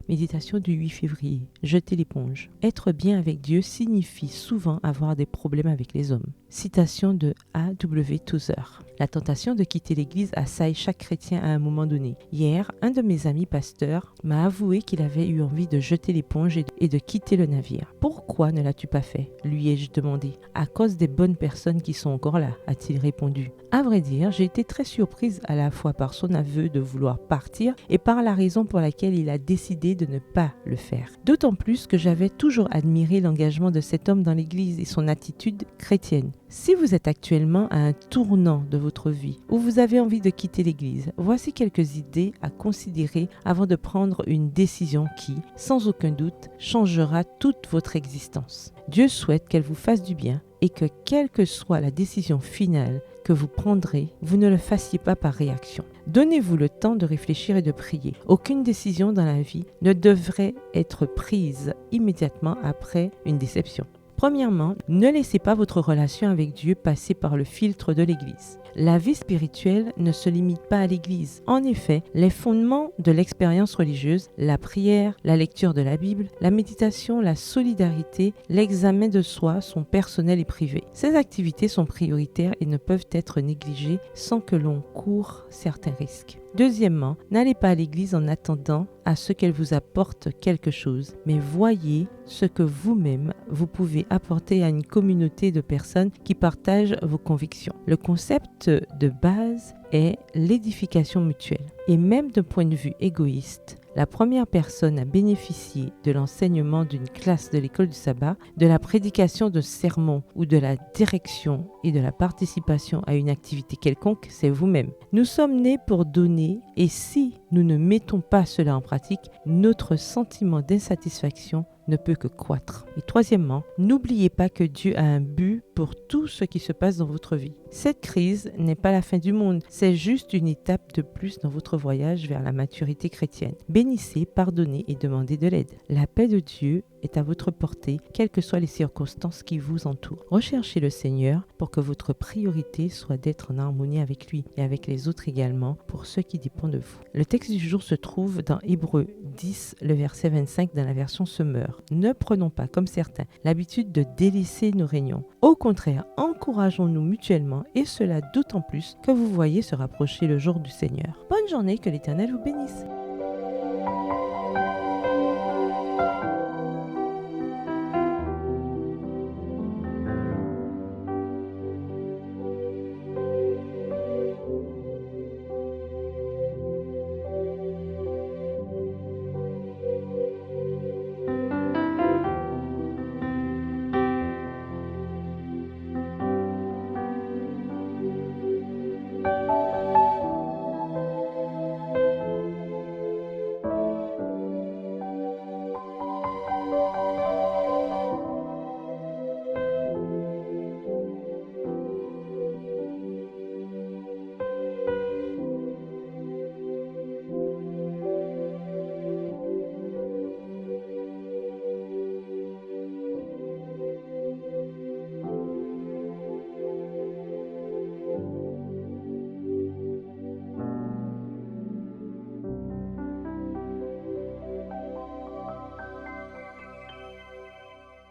Méditation du 8 février. Jeter l'éponge. Être bien avec Dieu signifie souvent avoir des problèmes avec les hommes. Citation de A.W. Tozer. La tentation de quitter l'église assaille chaque chrétien à un moment donné. Hier, un de mes amis pasteurs m'a avoué qu'il avait eu envie de jeter l'éponge et de quitter le navire. Pourquoi ne l'as-tu pas fait? Lui ai-je demandé. À cause des bonnes personnes qui sont encore là, a-t-il répondu. À vrai dire, j'ai été très surprise à la fois par son aveu de vouloir partir et par la raison pour laquelle il a décidé de ne pas le faire. D'autant plus que j'avais toujours admiré l'engagement de cet homme dans l'église et son attitude chrétienne. Si vous êtes actuellement à un tournant de votre vie où vous avez envie de quitter l'église, voici quelques idées à considérer avant de prendre une décision qui, sans aucun doute, changera toute votre existence. Dieu souhaite qu'elle vous fasse du bien et que quelle que soit la décision finale que vous prendrez, vous ne le fassiez pas par réaction. Donnez-vous le temps de réfléchir et de prier. Aucune décision dans la vie ne devrait être prise immédiatement après une déception. Premièrement, ne laissez pas votre relation avec Dieu passer par le filtre de l'Église. La vie spirituelle ne se limite pas à l'Église. En effet, les fondements de l'expérience religieuse, la prière, la lecture de la Bible, la méditation, la solidarité, l'examen de soi sont personnels et privés. Ces activités sont prioritaires et ne peuvent être négligées sans que l'on court certains risques. Deuxièmement, n'allez pas à l'église en attendant à ce qu'elle vous apporte quelque chose, mais voyez ce que vous-même vous pouvez apporter à une communauté de personnes qui partagent vos convictions. Le concept de base est l'édification mutuelle. Et même d'un point de vue égoïste, la première personne à bénéficier de l'enseignement d'une classe de l'école du sabbat, de la prédication de sermons ou de la direction et de la participation à une activité quelconque, c'est vous-même. Nous sommes nés pour donner et si nous ne mettons pas cela en pratique, notre sentiment d'insatisfaction ne peut que croître. Et troisièmement, n'oubliez pas que Dieu a un but pour tout ce qui se passe dans votre vie. Cette crise n'est pas la fin du monde, c'est juste une étape de plus dans votre voyage vers la maturité chrétienne. Bénissez, pardonnez et demandez de l'aide. La paix de Dieu est à votre portée, quelles que soient les circonstances qui vous entourent. Recherchez le Seigneur pour que votre priorité soit d'être en harmonie avec lui et avec les autres également pour ceux qui dépendent de vous. Le texte du jour se trouve dans Hébreux 10, le verset 25 dans la version Semeur. Ne prenons pas, comme certains, l'habitude de délaisser nos réunions. Au contraire, encourageons-nous mutuellement et cela d'autant plus que vous voyez se rapprocher le jour du Seigneur. Bonne journée, que l'Éternel vous bénisse.